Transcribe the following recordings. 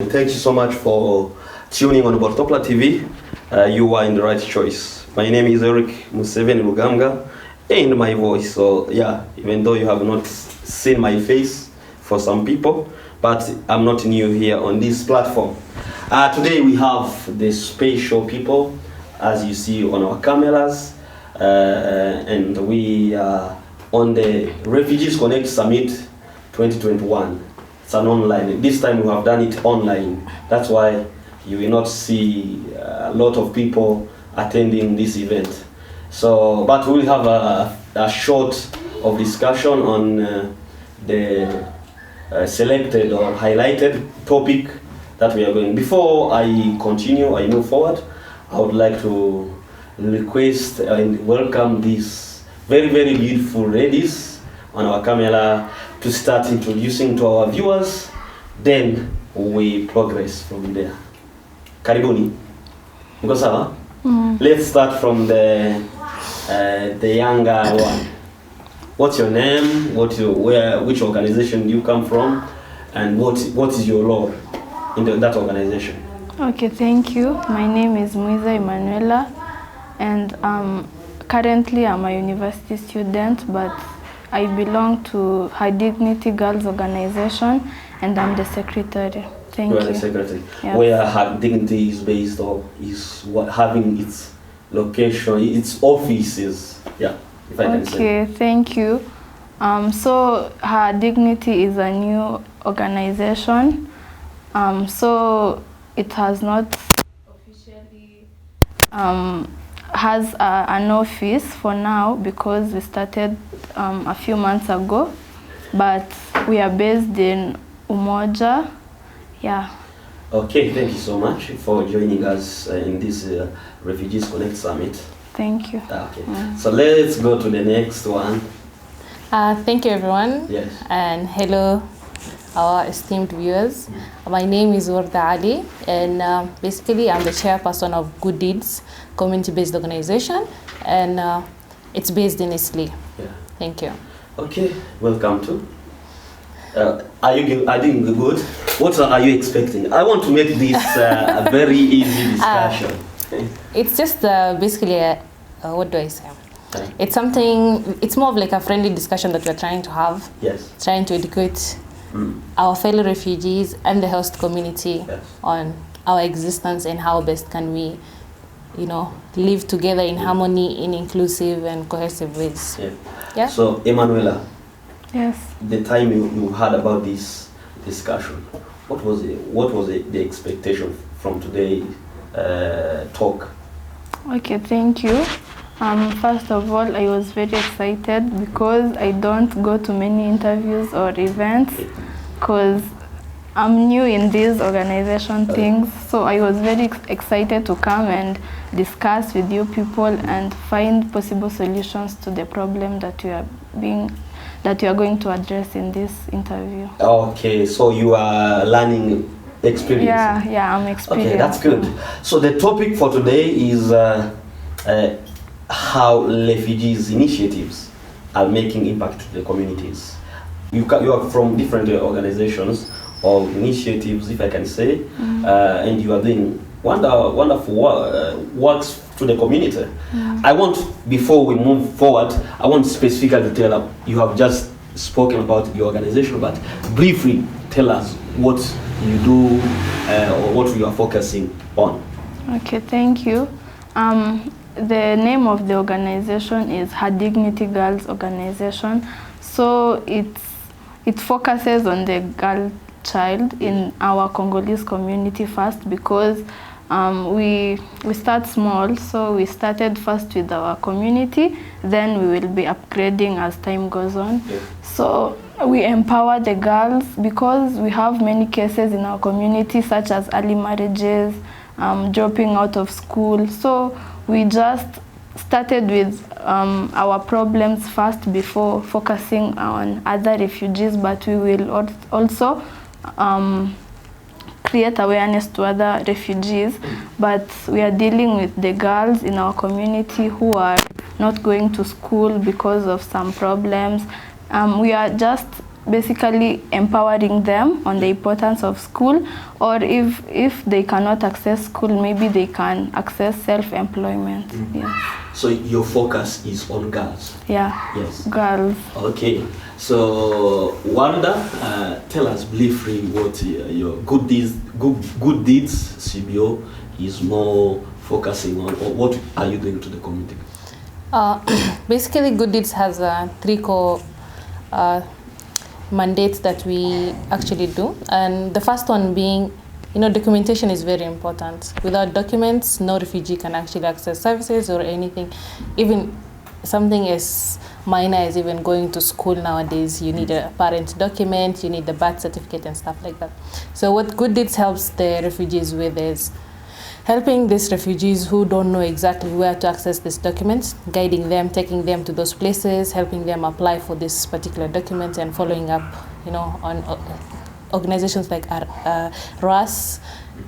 Thank you so much for tuning on Bortopla TV. You are in the right choice. My name is Eric Museveni Lugamga, and my voice. So yeah, even though you have not seen my face for some people, but I'm not new here on this platform. Today we have the special people, as you see on our cameras, and we are on the Refugees Connect Summit 2021. It's an online. This time we have done it online. That's why you will not see a lot of people attending this event. So, but we'll have a short of discussion on the selected or highlighted topic that we are going. Before I continue, I move forward, I would like to request and welcome these very, very beautiful ladies on our camera to start introducing to our viewers, then we progress from there. Karibuni. Mko sawa? Let's start from the younger one. What's your name? Which organization do you come from? And what is your role in that organization? Okay, thank you. My name is Warda Emmanuella, and currently I'm a university student, but I belong to High Dignity Girls Organization, and I'm the secretary. Thank you. You are the secretary. Yes. Where High Dignity is based, or is having its location, its offices. Yeah, if I can say. Okay, thank you. So High Dignity is a new organization. So it has not officially has an office for now, because we started a few months ago, but we are based in Umoja. Yeah. Okay, thank you so much for joining us in this Refugees Connect Summit. Thank you. Okay, so let's go to the next one. Thank you, everyone. Yes. And hello, our esteemed viewers. My name is Warda Ali, and basically I'm the chairperson of Good Deeds community-based organization, and it's based in Italy. Yeah. Thank you. Okay, welcome to. Are you doing good? What are you expecting? I want to make this a very easy discussion. It's just basically what do I say? It's something. It's more of like a friendly discussion that we're trying to have. Yes. Trying to educate our fellow refugees and the host community on our existence and how best can we, live together in harmony, in inclusive and cohesive ways. Yeah. Yeah. So, Emmanuella. Yes. The time you heard about this discussion, what was the expectation from today's talk? Okay, thank you. First of all, I was very excited because I don't go to many interviews or events, because I'm new in these organization things. So I was very excited to come and discuss with you people and find possible solutions to the problem that you are going to address in this interview. Okay, so you are learning experience. Yeah, I'm experienced. Okay, that's good. So the topic for today is how refugees initiatives are making impact to the communities. You are from different organizations or initiatives, if I can say, and you are doing wonderful works to the community. I want, before we move forward, I want specifically to tell you have just spoken about the organization, but briefly tell us what you do or what you are focusing on. Okay, thank you. The name of the organization is High Dignity Girls Organization. So it focuses on the girl child in our Congolese community first, because we start small. So we started first with our community, then we will be upgrading as time goes on. Yeah. So we empower the girls, because we have many cases in our community, such as early marriages, dropping out of school. So we just started with our problems first before focusing on other refugees, but we will also create awareness to other refugees. But we are dealing with the girls in our community who are not going to school because of some problems. We are just basically empowering them on the importance of school, or if they cannot access school, maybe they can access self-employment. Yes. So your focus is on girls? Yeah. Yes. Girls. Okay. So Warda, tell us briefly what your good deeds CBO is more focusing on, or what are you doing to the community? Basically, Good Deeds has 3 core mandates that we actually do, and the first one being, documentation is very important. Without documents, no refugee can actually access services or anything. Even something as minor as even going to school nowadays, you need a parent document, you need the birth certificate and stuff like that. So what Good Deeds helps the refugees with is helping these refugees who don't know exactly where to access these documents, guiding them, taking them to those places, helping them apply for this particular document, and following up, on organizations like RAS,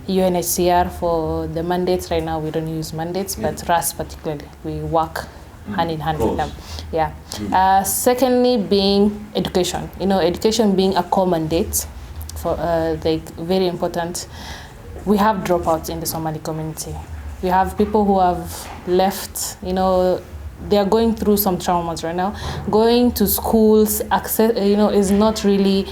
UNHCR for the mandates. Right now we don't use mandates, but RAS particularly, we work hand in hand with them. Yeah. Secondly, being education. Education being a core mandate for very important. We have dropouts in the Somali community. We have people who have left, they are going through some traumas right now. Going to schools, access, is not really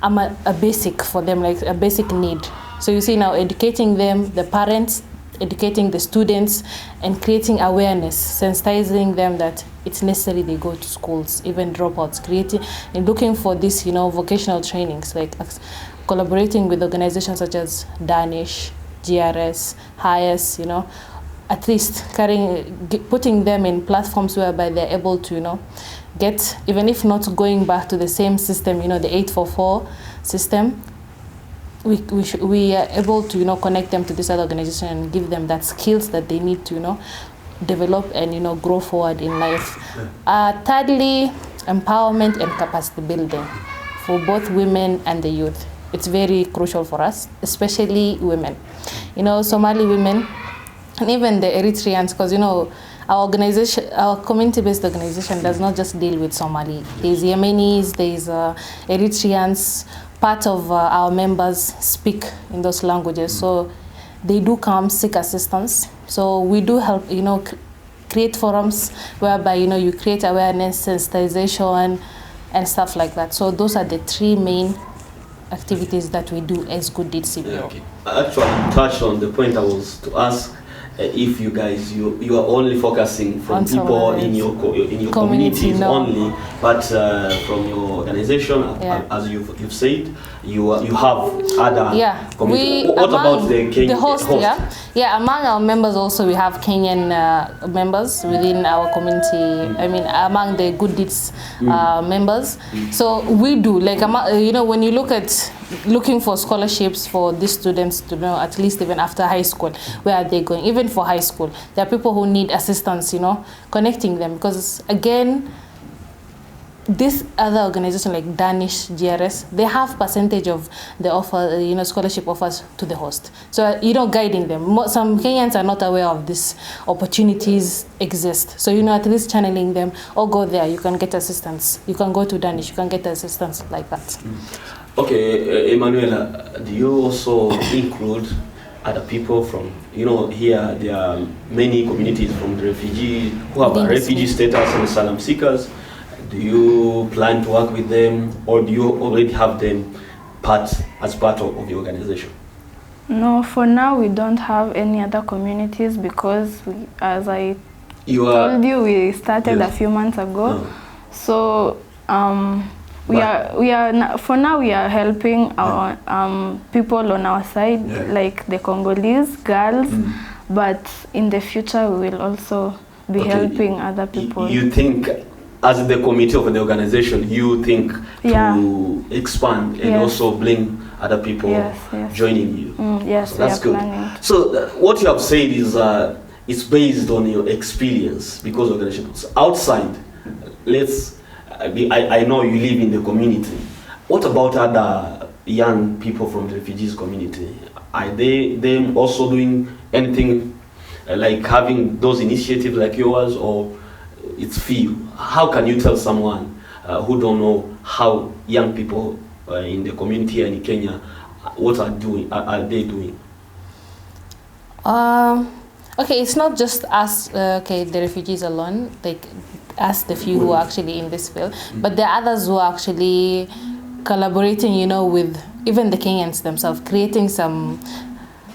a basic for them, like a basic need. So you see now educating them, the parents, educating the students, and creating awareness, sensitizing them that it's necessary they go to schools, even dropouts, creating and looking for this, vocational trainings, like collaborating with organizations such as Danish, GRS, HIAS, at least putting them in platforms whereby they're able to, get, even if not going back to the same system, the 844 system, we are able to, connect them to this other organization and give them that skills that they need to, develop and, grow forward in life. Thirdly, empowerment and capacity building for both women and the youth. It's very crucial for us, especially women. Somali women, and even the Eritreans, because, our organization, our community-based organization does not just deal with Somali. There's Yemenis, there's Eritreans. Part of our members speak in those languages, so they do come seek assistance. So we do help, create forums whereby, you create awareness, sensitization, and stuff like that. So those are the 3 main activities that we do as Good Deeds CBO. Okay. I actually touched on the point I was to ask. If you guys, you are only focusing from people in your communities only, but from your organization, as you've said, you have other communities. What about the Kenyan host? Among our members also we have Kenyan members within our community. I mean, among the Good Deeds members. So we do, like, when you look at looking for scholarships for these students to know, at least even after high school, where are they going? Even for high school, there are people who need assistance, connecting them, because again, this other organization like Danish, GRS, they have percentage of the offer, scholarship offers to the host. So, guiding them. Some Kenyans are not aware of these opportunities exist. So, at least channeling them, go there, you can get assistance. You can go to Danish, you can get assistance like that. Okay, Emmanuella, do you also include other people from, here there are many communities from the refugee, who have a refugee status and asylum seekers. Do you plan to work with them, or do you already have them as part of your organization? No, for now we don't have any other communities, because as I told you, we started a few months ago. So we are for now we are helping our people on our side, like the Congolese girls, but in the future we will also be helping other people. You think, as the committee of the organization, you think to expand and also bring other people joining you? Yes, so that's good. Planning. So what you have said is it's based on your experience, because organizations outside, I know you live in the community. What about other young people from the refugees community? Are they also doing anything like having those initiatives like yours, or it's few? How can you tell someone who don't know how young people in the community and in Kenya, what are they doing? Okay, it's not just us, the refugees alone, like us, the few who are actually in this field, but there are others who are actually collaborating, with even the Kenyans themselves, creating some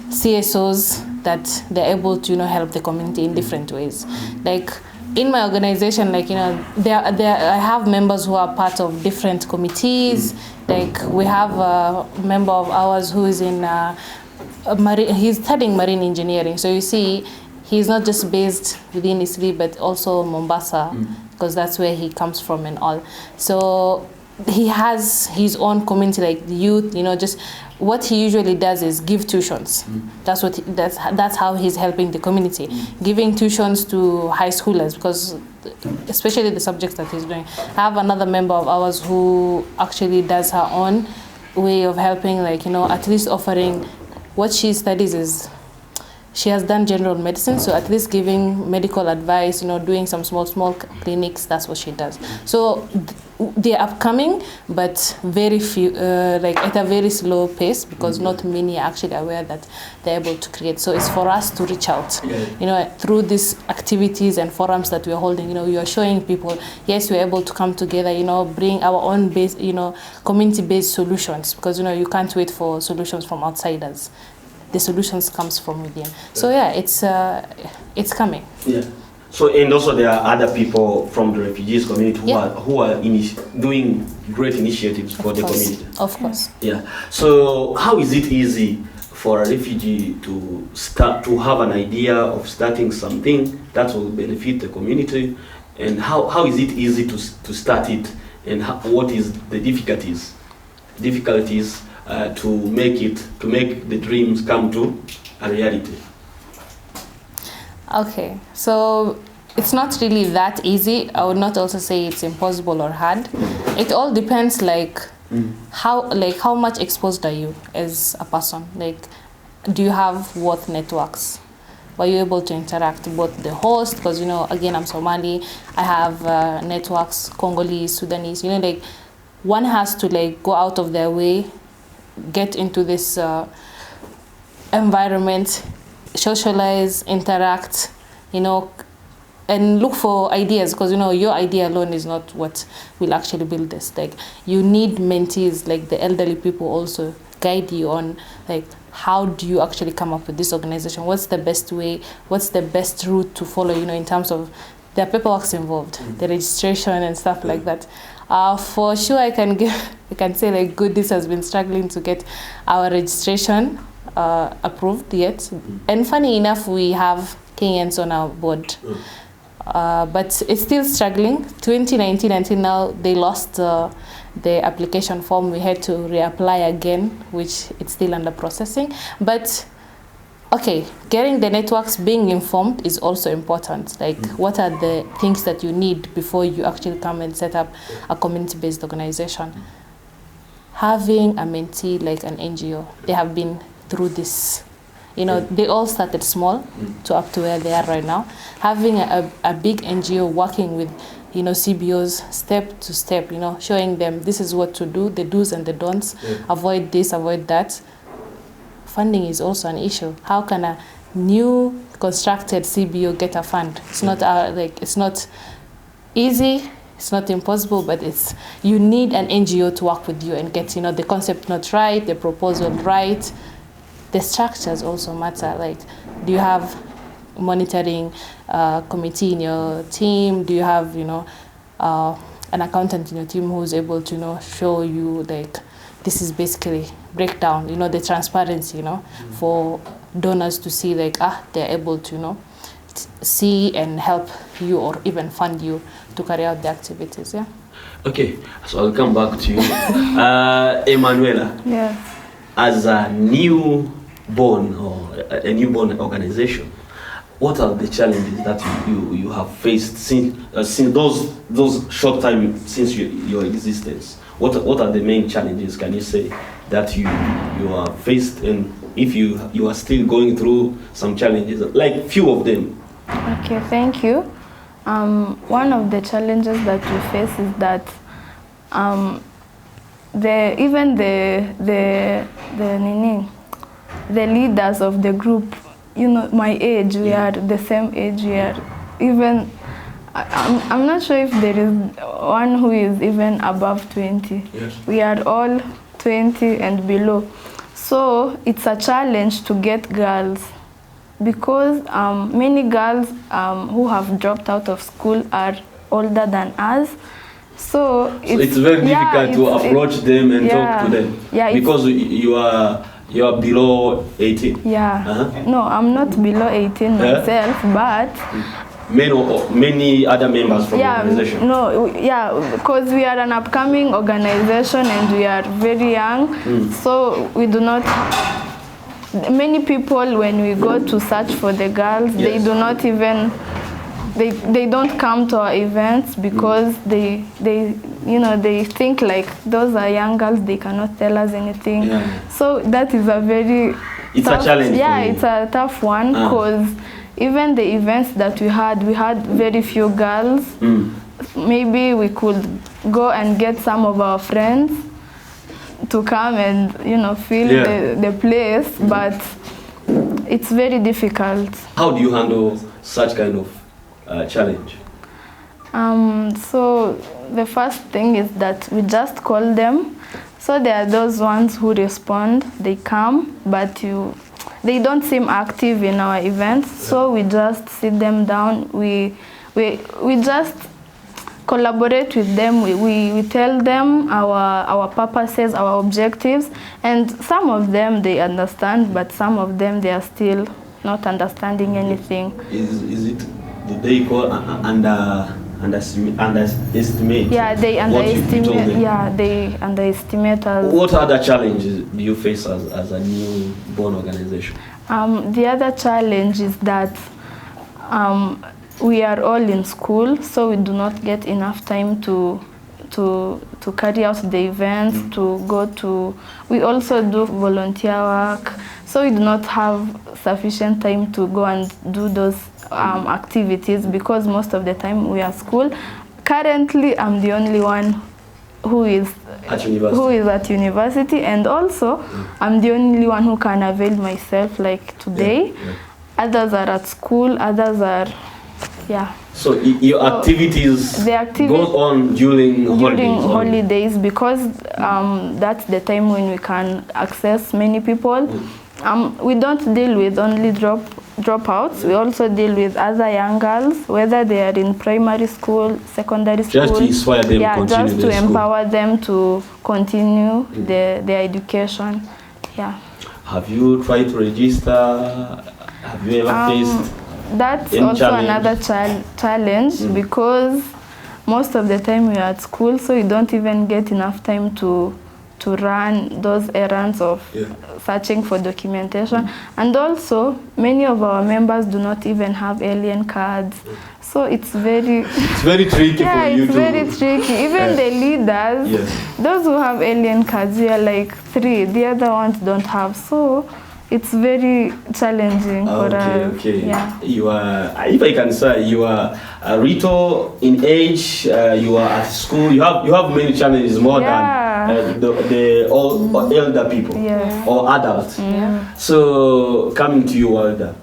CSOs that they're able to, help the community in different ways. Like in my organization, I have members who are part of different committees. Like we have a member of ours who is in he's studying marine engineering. So you see, he's not just based within Isli, but also Mombasa, because that's where he comes from and all. So he has his own community, like the youth, just what he usually does is give tuitions. That's how he's helping the community, giving tuitions to high schoolers, because especially the subjects that he's doing. I have another member of ours who actually does her own way of helping, at least offering what she studies is, she has done general medicine, so at least giving medical advice, doing some small clinics, that's what she does. So they're upcoming, but very few, at a very slow pace, because not many are actually aware that they're able to create. So it's for us to reach out, through these activities and forums that we're holding, we are showing people, yes, we're able to come together, bring our own base, community-based solutions, because, you can't wait for solutions from outsiders. The solutions comes from within. So yeah, it's coming. Yeah. So, and also there are other people from the refugees community who are doing great initiatives for the community. Of course. Yeah. So how is it easy for a refugee to have an idea of starting something that will benefit the community, and how is it easy to start it, and what is the difficulties to make the dreams come to a reality? Okay, so it's not really that easy. I would not also say it's impossible or hard. It all depends, how much exposed are you as a person? Do you have worth networks? Were you able to interact with the host? Because, again, I'm Somali. I have networks, Congolese, Sudanese. One has to go out of their way, get into this environment, socialize, interact, and look for ideas, because your idea alone is not what will actually build this. You need mentees, the elderly people also guide you on how do you actually come up with this organization? What's the best way? What's the best route to follow? In terms of the paperwork involved, the registration and stuff like that. For sure, I can say Goodies has been struggling to get our registration approved yet. And funny enough, we have Kenyans on our board. But it's still struggling. 2019 until now, they lost the application form. We had to reapply again, which it's still under processing. But okay, getting the networks, being informed is also important. What are the things that you need before you actually come and set up a community-based organization? Having a mentee like an NGO, they have been through this. They all started small to up to where they are right now. Having a big NGO working with, CBOs step to step, showing them this is what to do, the do's and the don'ts, avoid this, avoid that. Funding is also an issue. How can a new constructed CBO get a fund? It's not it's not easy. It's not impossible, but you need an NGO to work with you and get the concept not right, the proposal right. The structures also matter. Do you have monitoring committee in your team? Do you have an accountant in your team who's able to show you this is basically breakdown, the transparency, for donors to see they're able to see and help you or even fund you to carry out the activities. Okay, so I'll come back to you. Emmanuella. Yes. As a newborn organization, what are the challenges that you have faced since those short time since your existence? What are the main challenges, can you say, that you are faced, and if you are still going through some challenges, few of them? Okay, thank you. One of the challenges that we face is that even the leaders of the group, you know, my age, we are the same age, we are even, I'm not sure if there is one who is even above 20. Yes. We are all 20 and below. So it's a challenge to get girls because many girls who have dropped out of school are older than us. So it's very difficult to approach them and talk to them because you are below 18. Yeah. No, I'm not below 18 myself, but many other members from the organization. Because we are an upcoming organization and we are very young, so we do not. Many people, when we go to search for the girls, they do not even. They don't come to our events because they think like those are young girls, they cannot tell us anything. So that is a very a challenge. It's a tough one because even the events that we had very few girls. Maybe we could go and get some of our friends to come and fill the place, but it's very difficult. How do you handle such kind of challenge? So the first thing is that we just call them. So there are those ones who respond, they come, but they don't seem active in our events. So we just sit them down. We just collaborate with them. We tell them our purposes, our objectives, and some of them they understand, but some of them they are still not understanding anything. Is it? Did they call underestimate? Yeah, they underestimate. Yeah, they underestimate us. What other challenges do you face as a new-born organization? The other challenge is that we are all in school, so we do not get enough time to carry out the events, to go to. We also do volunteer work, so we do not have sufficient time to go and do those activities because most of the time we are at school. Currently, I'm the only one who is at university, and also I'm the only one who can avail myself like today. Others are at school, others are So your activities go on during holidays because that's the time when we can access many people. We don't deal with only dropouts. We also deal with other young girls, whether they are in primary school, secondary school. Just to inspire them, just to empower them to continue their education. Yeah. Have you tried to register? Have you ever faced? That's also another challenge because most of the time we are at school, so you don't even get enough time to run those errands of searching for documentation. And also, many of our members do not even have alien cards. So it's very tricky for you it's very tricky. Even the leaders, those who have alien cards, we are like 3. The other ones don't have. So it's very challenging for us. Yeah. You are, if I can say, you are a little in age. You are at school. You have many challenges more than the elder people or adults. So coming to you, Warda,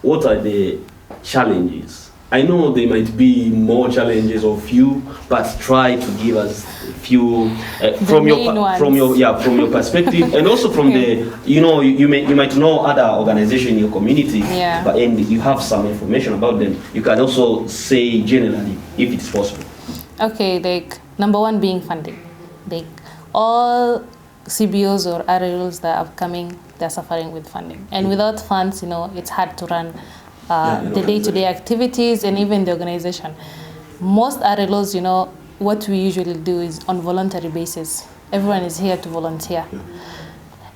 what are the challenges? I know there might be more challenges or few, but try to give us a few from your perspective, and also from the you might know other organizations in your community, but and you have some information about them. You can also say generally if it's possible. Okay, like number one being funding. Like all CBOs or RLs that are upcoming, they're suffering with funding, and without funds, it's hard to run the day-to-day activities and even the organization. Most RLOs, what we usually do is on voluntary basis. Everyone is here to volunteer.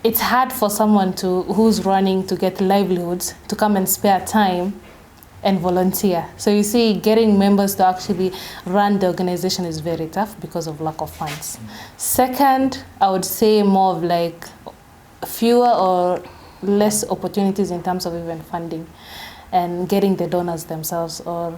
It's hard for someone who's running to get livelihoods to come and spare time and volunteer. So you see, getting members to actually run the organization is very tough because of lack of funds. Second, I would say more of like fewer or less opportunities in terms of even funding and getting the donors themselves, or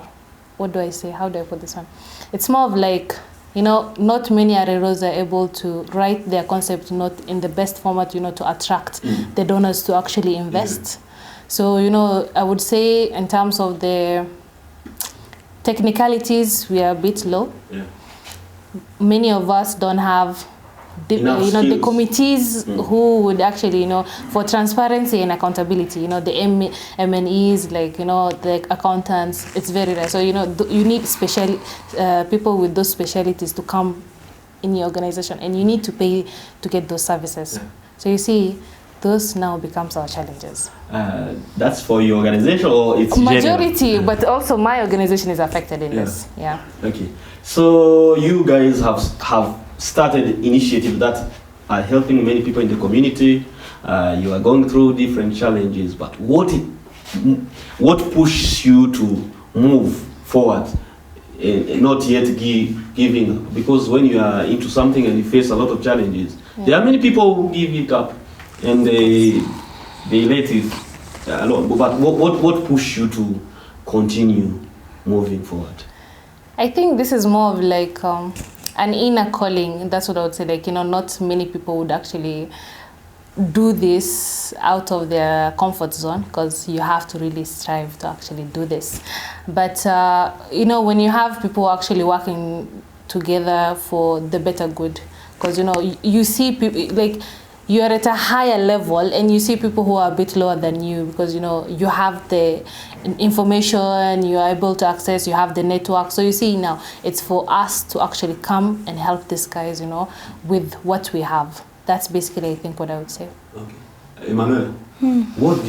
what do I say? How do I put this one? It's more of like not many RROs are able to write their concept not in the best format, to attract the donors to actually invest. So, I would say in terms of the technicalities, we are a bit low. Yeah. Many of us don't have the committees who would actually, for transparency and accountability, the MNEs, the accountants, it's very rare. So, you need people with those specialities to come in your organization, and you need to pay to get those services. Yeah. So you see, those now becomes our challenges. That's for your organization, or it's majority, general? But also my organization is affected in this. Yeah. Okay. So you guys have started initiatives that are helping many people in the community. You are going through different challenges, but what pushes you to move forward, not yet giving up? Because when you are into something and you face a lot of challenges, there are many people who give it up and they let it alone. But what pushes you to continue moving forward? I think this is more of like an inner calling. That's what I would say. Not many people would actually do this out of their comfort zone, because you have to really strive to actually do this. But when you have people actually working together for the better good, because you see people you are at a higher level and you see people who are a bit lower than you, because you have the information, you are able to access, you have the network. So you see, now it's for us to actually come and help these guys, with what we have. That's basically, I think, what I would say. Okay. Emmanuel, what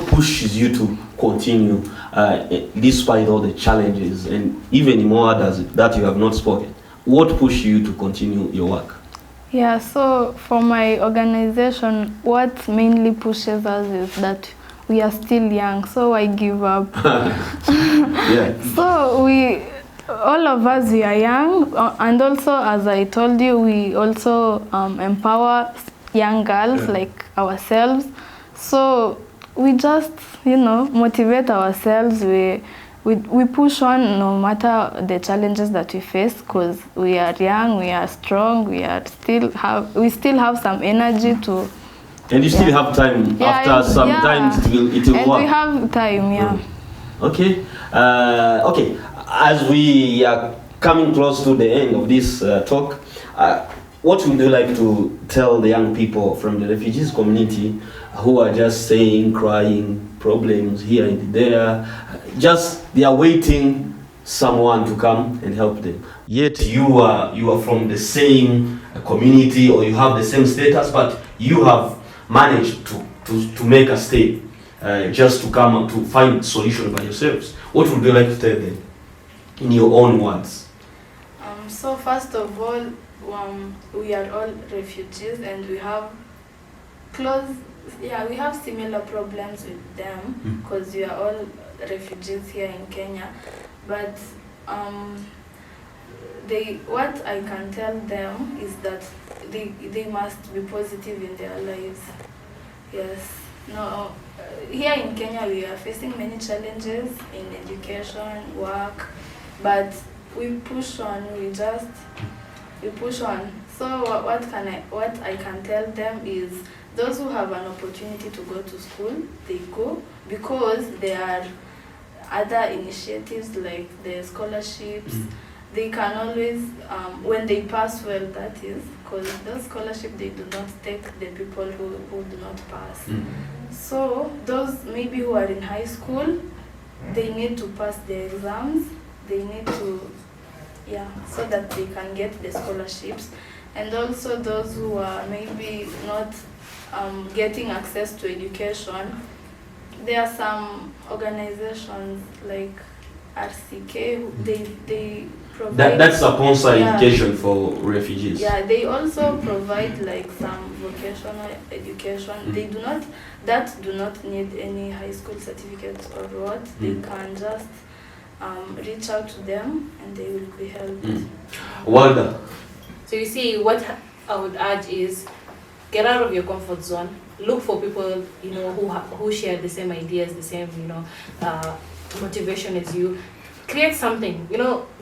pushes you to continue despite all the challenges and even more others that you have not spoken? What pushes you to continue your work? Yeah, so for my organization, what mainly pushes us is that we are still young, so I give up. Yeah. So all of us, we are young, and also, as I told you, we also empower young girls like ourselves. So we just, motivate ourselves. We push on no matter the challenges that we face, because we are young, we are strong, we still have some energy to. And you still have time after some time it will and work. We have time, yeah. Okay. Okay. As we are coming close to the end of this talk, what would you like to tell the young people from the refugees community who are just saying, crying, problems here and there, they are waiting someone to come and help them? Yet you are from the same community, or you have the same status, but you have managed to make a step just to come up to find solution by yourselves. What would you like to tell them in your own words? So first of all, we are all refugees, and we have we have similar problems with them, because we are all refugees here in Kenya. But what I can tell them is that they must be positive in their lives. Yes. No. Here in Kenya, we are facing many challenges in education, work, but we push on. We push on. So what I can tell them is, those who have an opportunity to go to school, they go, because there are other initiatives like the scholarships. They can always, when they pass well, that is, because those scholarships, they do not take the people who do not pass. So those maybe who are in high school, they need to pass their exams. They need to, so that they can get the scholarships. And also those who are maybe not getting access to education, there are some organizations like RCK, they provide... That's a sponsor education for refugees. Yeah, they also provide like some vocational education. They do not need any high school certificates or what. They can just reach out to them and they will be helped. Warda. So you see, what I would urge is, get out of your comfort zone. Look for people, who share the same ideas, the same, motivation as you. create something.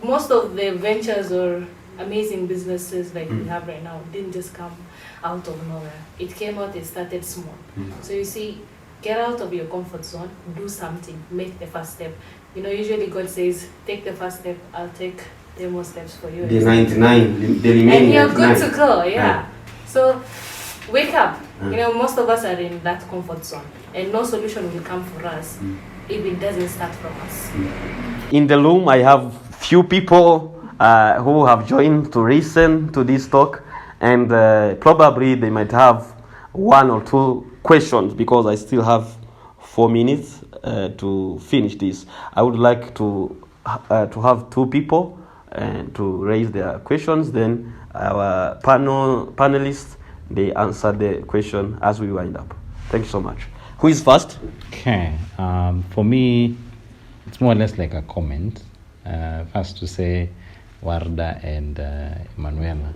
Most of the ventures or amazing businesses like we have right now didn't just come out of nowhere. It came out, it started small. So you see, get out of your comfort zone, do something, make the first step. Usually God says, take the first step, I'll take 10 more steps for you. The 99, the remaining. And you're good 99. to go, yeah. So wake up. Most of us are in that comfort zone, and no solution will come for us if it doesn't start from us. In the room, I have few people who have joined to listen to this talk, and probably they might have one or two questions because I still have 4 minutes to finish this. I would like to have 2 people to raise their questions. Then our panelists, they answer the question as we wind up. Thank you so much. Who is first? Okay. For me, it's more or less like a comment. First to say, Warda and Emmanuella,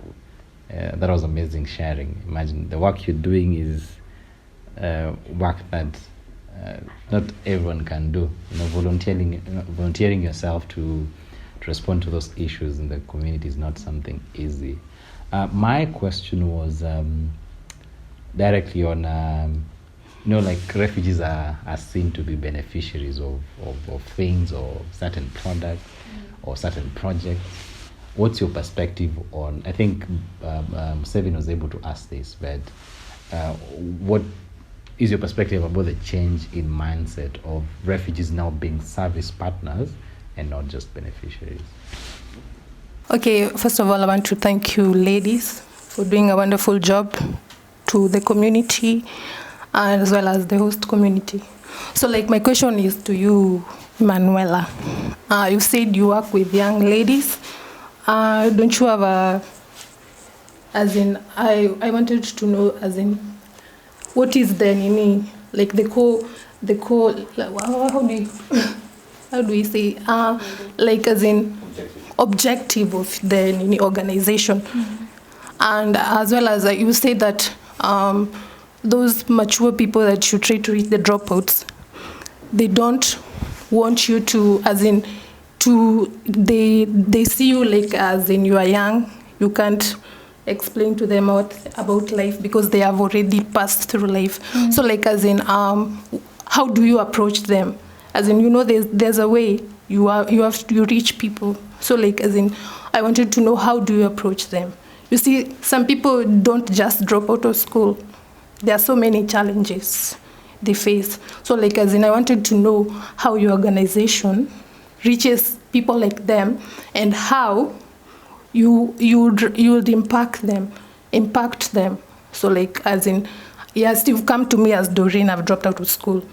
that was amazing sharing. Imagine the work you're doing is work that not everyone can do. Volunteering yourself to respond to those issues in the community is not something easy. My question was directly on, like refugees are seen to be beneficiaries of things or certain products or certain projects. What's your perspective on, I think Sevin was able to ask this, but what is your perspective about the change in mindset of refugees now being service partners and not just beneficiaries? Okay, first of all, I want to thank you, ladies, for doing a wonderful job to the community as well as the host community. So, my question is to you, Manuela. You said you work with young ladies. Don't you have I wanted to know, what is the how do we say, objective of the organization? And as well as you say that those mature people that you try to reach, the dropouts, they don't want you to, they see you you are young, you can't explain to them about life because they have already passed through life. So how do you approach them? There's a way you reach people. So I wanted to know, how do you approach them? You see, some people don't just drop out of school. There are so many challenges they face. So I wanted to know how your organization reaches people like them and how you would impact them. So yes, you've come to me as Doreen, I've dropped out of school.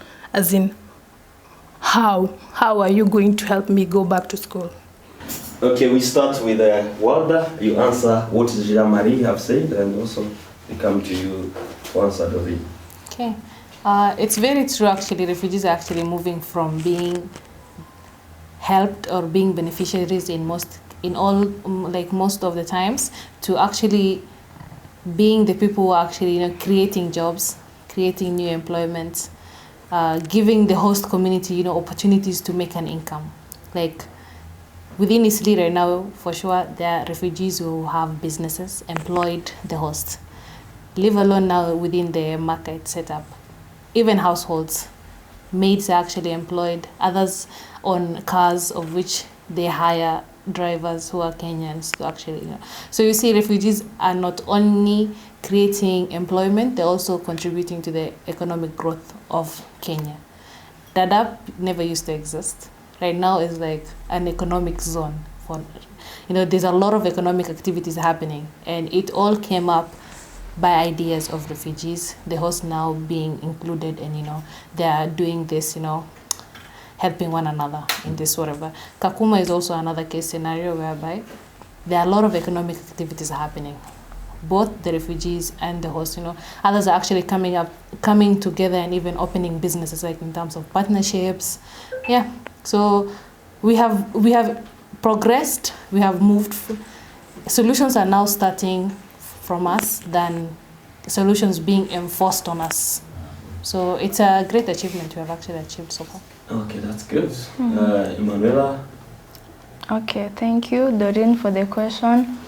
How are you going to help me go back to school? Okay, we start with Warda. You answer what Jean-Marie have said, and also we come to you to answer Doreen. Okay. It's very true, actually. Refugees are actually moving from being helped or being beneficiaries most of the times to actually being the people who are actually creating jobs, creating new employment, giving the host community opportunities to make an income. Within Isli right now, for sure, there are refugees who have businesses, employed the host. Leave alone now within the market setup. Even households, maids are actually employed, others on cars of which they hire drivers who are Kenyans to actually, So you see, refugees are not only creating employment, they're also contributing to the economic growth of Kenya. Dadaab never used to exist. Right now is an economic zone. There's a lot of economic activities happening, and it all came up by ideas of refugees, the host now being included, and they are doing this, helping one another in this whatever. Kakuma is also another case scenario whereby there are a lot of economic activities happening. Both the refugees and the host, others are actually coming together and even opening businesses, in terms of partnerships. Yeah. So we have progressed, we have moved. Solutions are now starting from us than solutions being enforced on us. So it's a great achievement we have actually achieved so far. Okay, that's good. Emmanuella? Okay, thank you, Doreen, for the question.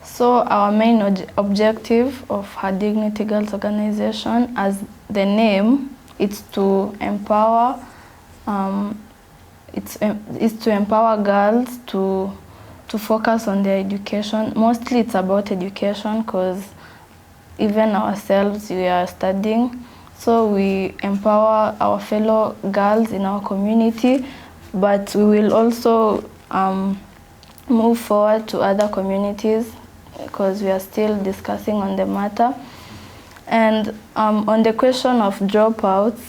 So our main objective of Her Dignity Girls Organization, as the name, it's to empower. It's to empower girls to focus on their education. Mostly, it's about education because even ourselves we are studying. So we empower our fellow girls in our community, but we will also move forward to other communities because we are still discussing on the matter. And on the question of dropouts,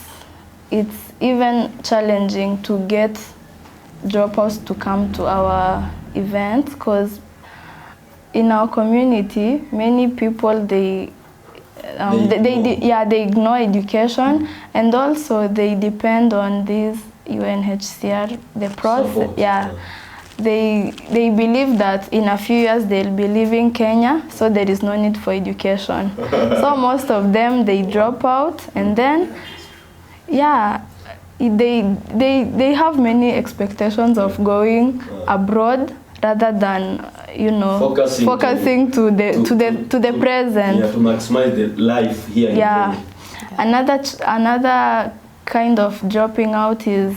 it's even challenging to get dropouts to come to our events because in our community, many people they ignore education, and also they depend on this UNHCR, the process. They believe that in a few years they'll be leaving Kenya, so there is no need for education. So most of them they drop out, and then they have many expectations of going abroad rather than focusing to the present. Yeah, to maximize the life here in Kenya. Another kind of dropping out is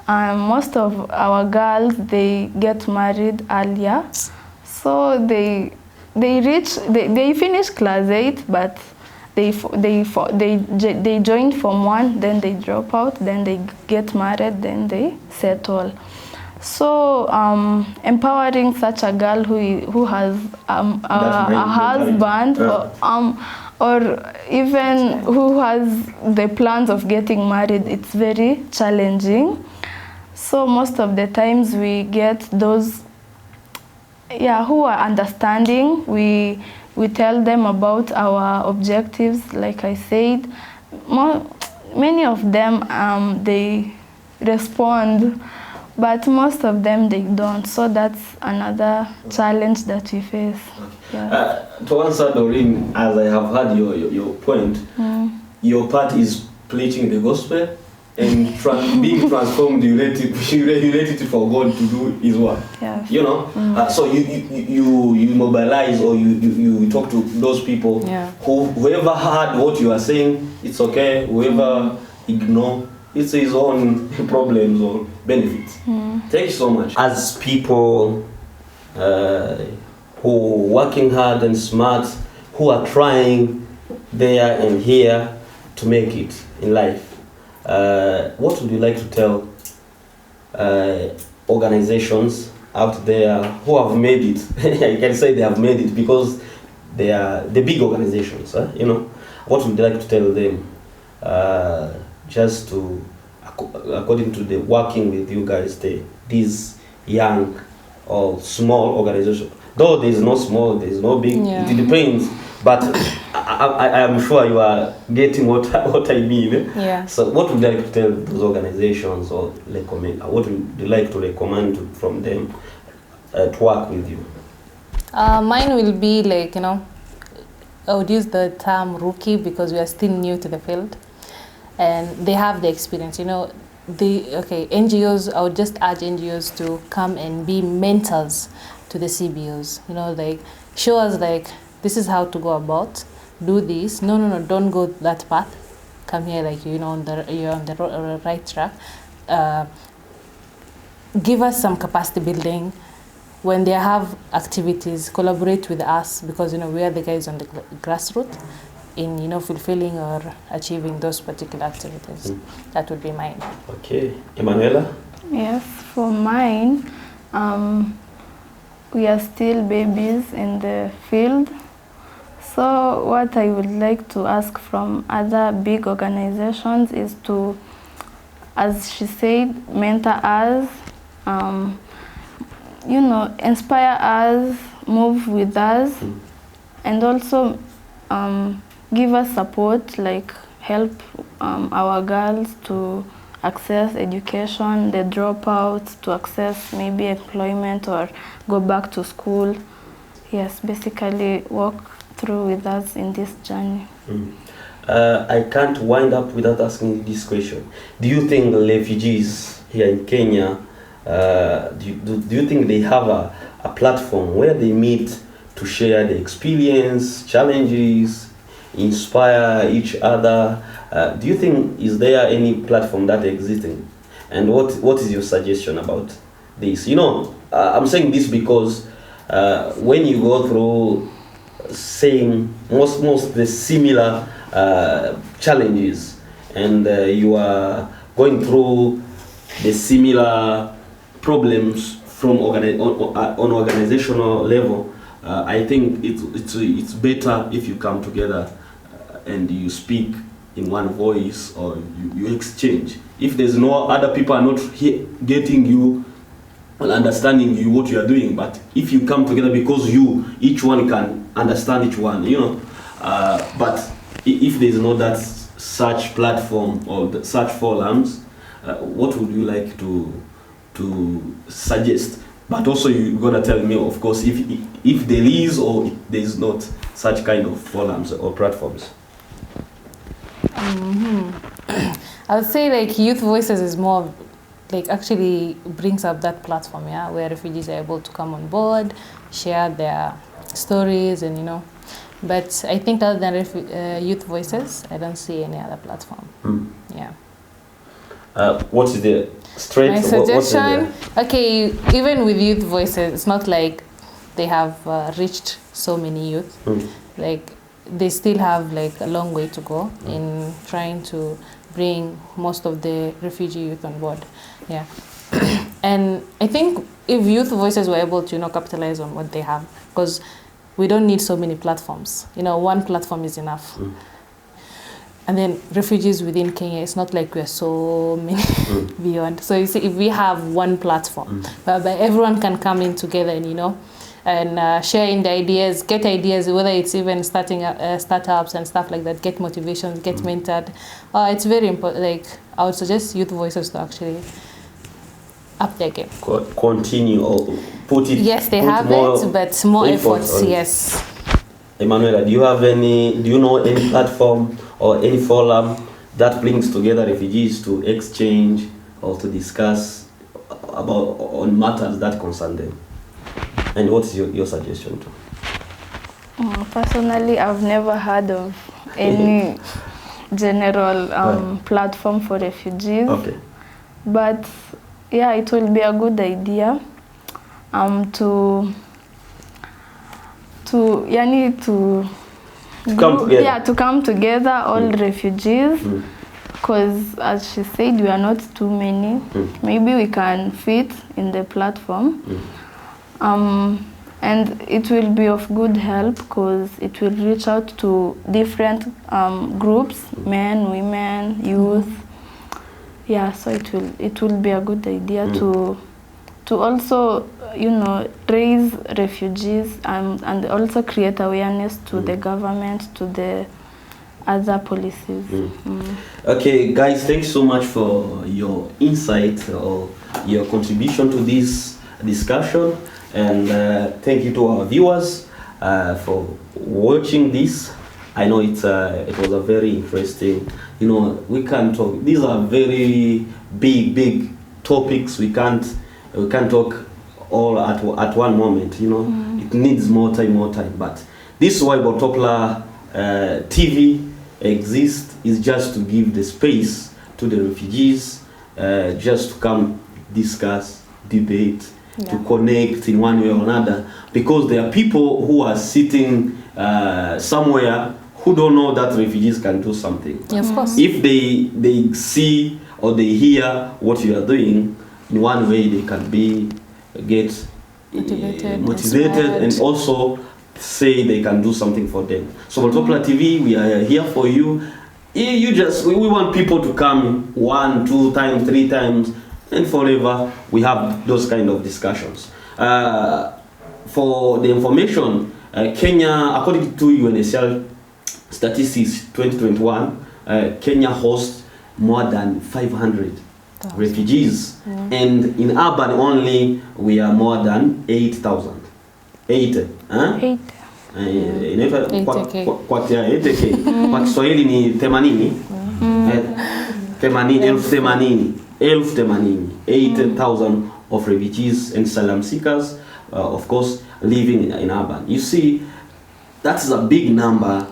most of our girls they get married earlier, so they finish class 8, but they join Form 1, then they drop out, then they get married, then they settle. So empowering such a girl who has a husband or even who has the plans of getting married, it's very challenging. So most of the times we get those who are understanding. We tell them about our objectives, like I said. Many of them they respond, but most of them they don't. So that's another challenge that we face. To answer Doreen, as I have heard your point, your part is preaching the gospel and being transformed. You let it for God to do His work. Yes. So you mobilize, or you talk to those people. Whoever heard what you are saying, it's okay. Whoever ignore, it's his own problems or benefits. Thank you so much. As people who are working hard and smart, who are trying there and here to make it in life, what would you like to tell organizations out there who have made it? I can say they have made it because they are the big organizations. What would you like to tell them? Just to, according to the working with you guys, these young or small organizations. Though there is no small, there is no big. It depends. But I am sure you are getting what I mean. So what would you like to tell those organizations, or recommend? What would you like to recommend from them to work with you? Mine will be like, I would use the term rookie because we are still new to the field, and they have the experience. NGOs. I would just urge NGOs to come and be mentors to the CBOs. Show us this is how to go about. Do this. No, don't go that path. Come here, you're on the right track. Give us some capacity building. When they have activities, collaborate with us, because we are the guys on the grassroots in fulfilling or achieving those particular activities. That would be mine. Okay, Emmanuella. Yes, for mine, we are still babies in the field. So what I would like to ask from other big organizations is to, as she said, mentor us, inspire us, move with us, and also give us support, help our girls to access education, the dropouts to access maybe employment or go back to school. Yes, basically walk through with us in this journey. I can't wind up without asking this question. Do you think refugees here in Kenya do you think they have a platform where they meet to share the experience, challenges, inspire each other? Do you think is there any platform that existing? And what is your suggestion about this? You know, I'm saying this because when you go through most the similar challenges, and you are going through the similar problems from on organizational level, I think it's better if you come together and you speak in one voice, or you exchange. If there's no other people are not getting you and understanding you what you are doing, but if you come together because each one can understand each one, you know. But if there's no such platform or such forums, what would you like to suggest? But also you're gonna tell me, of course, if there is or there is not such kind of forums or platforms. I would say like Youth Voices is more like actually brings up that platform, yeah, where refugees are able to come on board, share their stories, and you know. But I think other than Youth Voices, I don't see any other platform. Yeah. What is the straight? My suggestion, okay, even with Youth Voices, it's not like they have reached so many youth. Like they still have like a long way to go in trying to bring most of the refugee youth on board. Yeah. And I think if Youth Voices were able to, you know, capitalize on what they have, because we don't need so many platforms. You know, one platform is enough. And then refugees within Kenya, it's not like we're so many beyond. So you see, if we have one platform, whereby everyone can come in together and, you know, and sharing the ideas, get ideas, whether it's even starting startups and stuff like that, get motivation, get mentored. It's very important. Like, I would suggest Youth Voices to actually up their game. Continue or put it. Yes, they have it, but more efforts. Yes. Emmanuella, do you know any platform or any forum that brings together refugees to exchange or to discuss on matters that concern them? And what's your suggestion too? Personally, I've never heard of any general platform for refugees. Okay. But yeah, it will be a good idea to come together, all refugees, because as she said, we are not too many. Maybe we can fit in the platform. And it will be of good help because it will reach out to different groups, men, women, youth. Yeah, so it will be a good idea to also, you know, raise refugees and also create awareness to the government, to the other policies. Okay, guys, thanks so much for your insight or your contribution to this discussion. And thank you to our viewers for watching this. I know it was a very interesting, you know, we can talk, these are very big topics. We can't talk all at one moment, you know. It needs more time, but this is why Botopla TV exists, is just to give the space to the refugees, just to come discuss, debate, to connect in one way or another, because there are people who are sitting somewhere who don't know that refugees can do something. Yeah, of course. If they see or they hear what you are doing, in one way they can get motivated and also say they can do something for them. So Botopla TV, we are here for you. We want people to come 1, 2 times, 3 times, and forever we have those kind of discussions. For the information, Kenya, according to UNHCR statistics 2021, Kenya hosts more than 500 refugees, and in urban only we are more than 8,000. 80. Kwa Kiswahili ni 80. 80,000 8,000 of refugees and asylum seekers, of course, living in urban. You see, that's a big number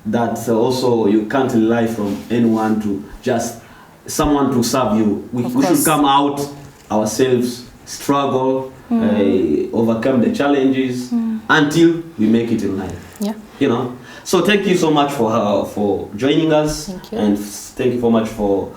that also you can't rely from anyone to just someone to serve you. We should come out ourselves, struggle, overcome the challenges until we make it in life. Yeah. You know. So thank you so much for joining us. Thank you. And thank you so much for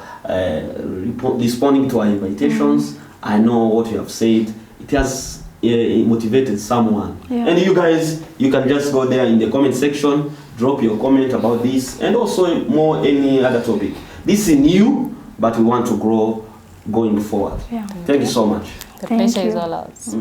responding to our invitations. I know what you have said. It has motivated someone. Yeah. And you guys, you can just go there in the comment section, drop your comment about this, and also more any other topic. This is new, but we want to grow going forward. Yeah. Thank you so much. The Thank pleasure is you. all ours.